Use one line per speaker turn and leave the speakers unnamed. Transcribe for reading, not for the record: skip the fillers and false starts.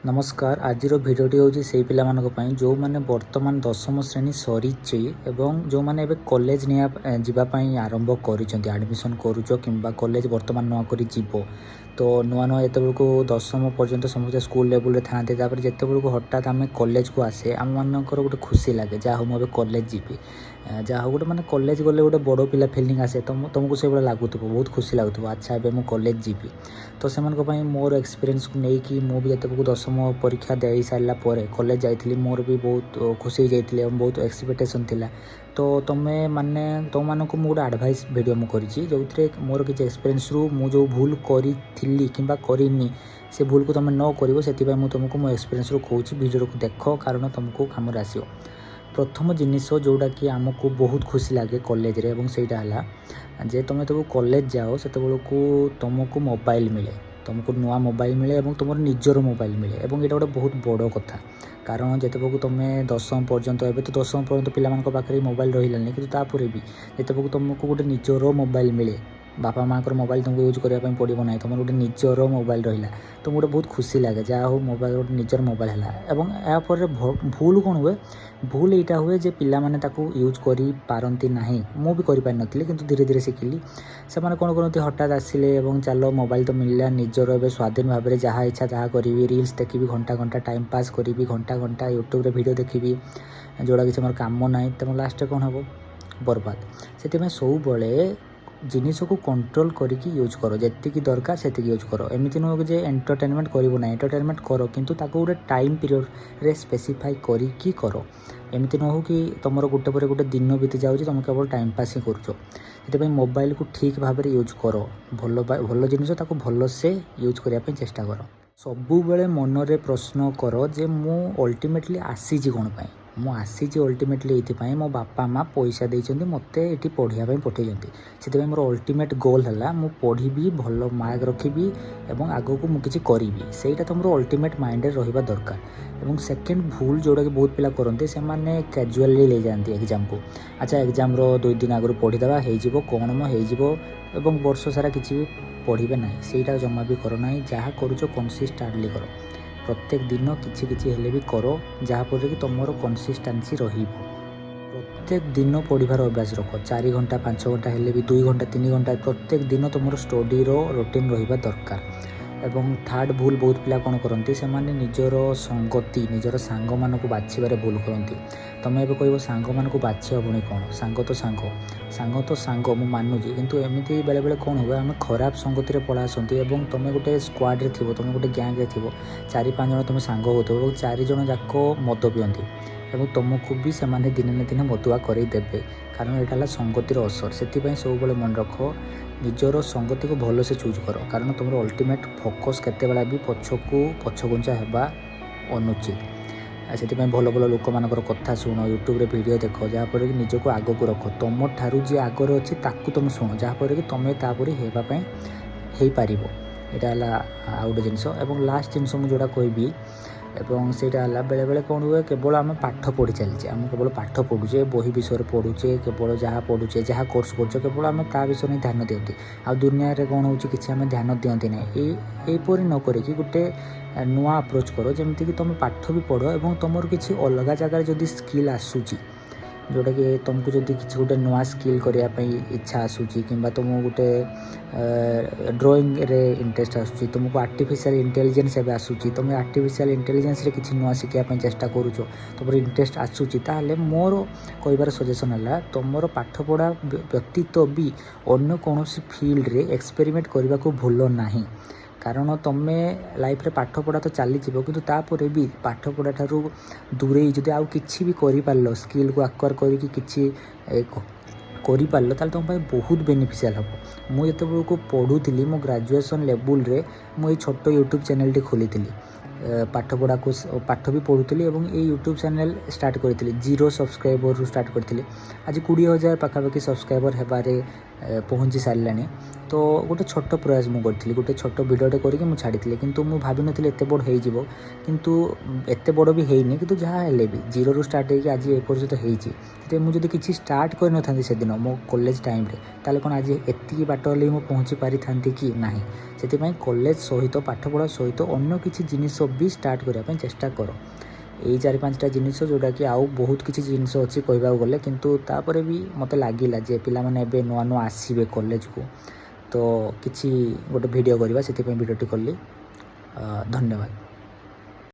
नमस्कार आज भिडियोटी हूँ से पाई जो मैंने वर्तमान दशम श्रेणी सरी जो मैंने कॉलेज जावाई आरंभ कर आडमिशन करुच कि कॉलेज वर्तमान नुआ कर जीव तो नुआ नुआ जिते दशम पर्यंत समस्त स्कूल लेवल था जिते हठात आम कॉलेज को आसे आम मानकर गोटे खुशी लगे जहाँ मुझे कॉलेज जीवी जहाँ गोटे मैंने कॉलेज गले गोटे बड़ पिला फिलिंग आसे तुमको से भाई लगुव बहुत खुशी लगुव अच्छा ए मुझे कॉलेज जीवी तो से मोर एक्सपीरियंस को लेकिन मुझे जिते दशम परीक्षा दे सारापर कॉलेज जाइली मोर भी बहुत खुशी हो जाती बहुत एक्सपेक्टेशन थिला तो तुम्हें माने तुम मानक गोटे एडवाइस वीडियो मुझे जो मोर किसी एक्सपीरियंस रु जो भूल करी कि करनी से भूल को तुम न कर से तुमको मो एक्सपीरियंस रु कहूँ वीडियो को देख कारण तुमको काम आसो प्रथम जिनिस जोटा कि आमको बहुत खुशी लगे कॉलेज रे सेटा है जे तुम तो कॉलेज जाओ से तुमको मोबाइल मिले तुमको नुआ मोबाइल मिले और तुम निजर मोबाइल मिले और ये गोटे बहुत बड़ कथा कारण जिते तुम दशम पर्यंत ए तो दशम पर्यंत पाखे मोबाइल रही कि तापर भी जिते तुमको गोटे निजर मोबाइल मिले बापा माँ मोबाइल तुमको यूज करने पड़ो ना तुम गोटे निजर मोबाइल रहा तो गोटे बहुत खुशी लगे जहाँ हो मोबाइल गोटे निजर मोबाइल है यापर भूल कौन हुए भूल यहाँ हुए जे पिला माने ताकू यूज करी पारंती नहीं मु भी करि पारि नथिले किंतु धीरे धीरे शिखिली से माने कोन करते हठात आसिले एवं चलो मोबाइल तो मिलला निजर ए स्वाधीन भाव में जहाँ इच्छा जहाँ करी रील्स देखी घंटा घंटा टाइम पास करी घंटा घंटा यूट्यूब रे वीडियो देखी जोड़ा कि मोर काम ना तो लास्ट कौन हम बर्बाद से सब बड़े जिनिस को कंट्रोल करके यूज करो जी दरकार से यूज करो एमती नुह कि एंटरटेनमेंट करो ना एंटरटेनमेंट करो किंतु ताको गोटे टाइम पीरियड रे स्पेसिफाई करी करो एमती न हो कि तुम गोटे पर गोटे दिन बीती जाऊँ तुम केवल टाइम पास ही कर मोबाइल को ठीक भाव में यूज करो भल भल जिनिस ताको भल से यूज करने चेष्टा कर सबु बेले मन रे प्रश्न कर जे मु अल्टीमेटली आसी कौन पाई मु आसी अल्टीमेटली ये मो बापा माँ पैसा देते मत ये पढ़ाई पठे से मोर अल्टीमेट गोल है मु पढ़ी भल मार्क रखी और आग को मुझे करी से तुम अल्टीमेट माइंड रहा दरकार और सेकेंड भूल जोड़ा कि बहुत पिला करते से कैजुअली ले जाती एग्जाम को अच्छा एग्जाम रो 2 दिन आगु पढ़ीदेवा हो कौन हो वर्ष सारा किसी भी पढ़े ना से जमा भी करो ना जहाँ करुच कनसिस्टेंटली करो प्रत्येक दिन किछि किछि हेले भी करो जहाँपर कि तुम कनसिस्टेंसी प्रत्येक दिन पढ़ार अभ्यास रख 4 घंटा 5 घंटा हेले भी 2 घंटा 3 घंटा प्रत्येक दिन तुम स्टडी रूटीन रहा दरकार एवं थर्ड भूल बहुत पिला कौन करती से निजर संगति निजर सांग मान को बाछिबार भूल करती तुम एवं कह सांग मान को बाछि हेनी कौन सांग तो सांग मु मानुची किंतु एमती बेले बेले कौन हुए आम खराब संगति पड़ा आसती तुम गोटे स्क्वाड रे थी तुम गोटे गैंग रे थी 4-5 जन तुम सांग हो 4 जन जाक मद पियंती एवं तुमको भी से दिने न दिने मदुआ करदेवे कारण यहाँ संगतिर असर से सब मन रख निजर संगति को भल से चूज कर कारण तुम अल्टीमेट फोकस केते बेला भी पछघुंचा होगा अनुचित से भल भल लोक मान कथा शुण यूट्यूब रे वीडियो देख जहाँपर कि निजक आग को रख तुम ठारू जी आगर अच्छी ताकू तुम शुण जहाँपर कि तुम तापरी हो पार यहाँ आउ गोटे जिनस और लास्ट जिनस मुझा कहबी एवं सेटा बेले बेले कौन हुए केवल आम पाठ पढ़ी चलचे आम केवल पाठ पढ़ुचे बही विषय पढ़ुचे केवल जहाँ पढ़ुचे जहाँ कोर्स कर केवल आम ता विषय नहीं ध्यान दिखती आ दुनिया रे कौन हो कि आम ध्यान दिखती ना यहीपरी न करी गोटे नुआ अप्रोच करो जमीती कि तुम पाठ भी पढ़ और तुम किसी अलग जगार जदि स्किल आसूची जोटा कि तुमको जब किसी गोटे नुआ स्किल करने इच्छा आसूची कि तुम गोटे ड्राइंग रे इंटरेस्ट आसूची तुमको आर्टिफिशियल इंटेलिजेंस एवं आसूची तुम आर्टिफिशियल इंटेलिजेंस रे किसी नुआ शिखापी चेष्टा करुच तुम इंटरेस्ट आसूची ताहले मोर कहबार सजेसन है तुम पाठ पढ़ा व्यतीत भी अन्य कौन फील्ड रे एक्सपेरिमेंट करने को भूल नहीं कारण तुम लाइफ रे पाठ पढ़ा तो चली कि तापर भी पाठ पढ़ा ठारू दूरे जदि आउ किछि भी करि पारलो स्किल को आक्वायर करके किछि करि पारलो ताल तुम बहुत बेनिफिशियल हम मुझे को पढ़ुली मो ग्रेजुएशन लेवल रे मु छोट यूट्यूब चैनल टी खोली पाठ पढ़ा को पाठ भी पढ़ुली और ये यूट्यूब चैनल स्टार्ट करी 0 सब्सक्राइबर स्टार्ट करी आज 20,000 पाखापाखि सब्सक्राइबर हेबारे पहुँची सारा तो गोटे छोट प्रयास मुझे गोटे छोट भिडियोटे करके छाड़ी किंतु मु भाभी नी एत बड़ हो किंतु एत बड़ भी हैनी कि जहाँ हेले भी 0 रू स्टार्ट होगी आज एपर्यंत होती मुझे किसी स्टार्ट कर न से दिन मो कॉलेज टाइम रे ताले कौन आज एति बाट हेल्ले पहुँची पारि था कि ना से कॉलेज सहित पाठ पढ़ा सहित अन्य किसी जिनिस 2024 ଷ୍ଟାର୍ଟ କରିବା ପାଇଁ ଚେଷ୍ଟା କର। ଏଇ 4-5ଟା ଜିନିଷ ଯେଉଁଟାକି ଆଉ ବହୁତ କିଛି ଜିନିଷ ଅଛି କହିବାକୁ ଗଲେ, କିନ୍ତୁ ତାପରେ ବି ମୋତେ ଲାଗିଲା ଯେ ପିଲାମାନେ ଏବେ ନୂଆ ନୂଆ ଆସିବେ କଲେଜକୁ, ତ କିଛି ଗୋଟେ ଭିଡ଼ିଓ କରିବା, ସେଥିପାଇଁ ଭିଡ଼ିଓଟି କଲି। ଧନ୍ୟବାଦ।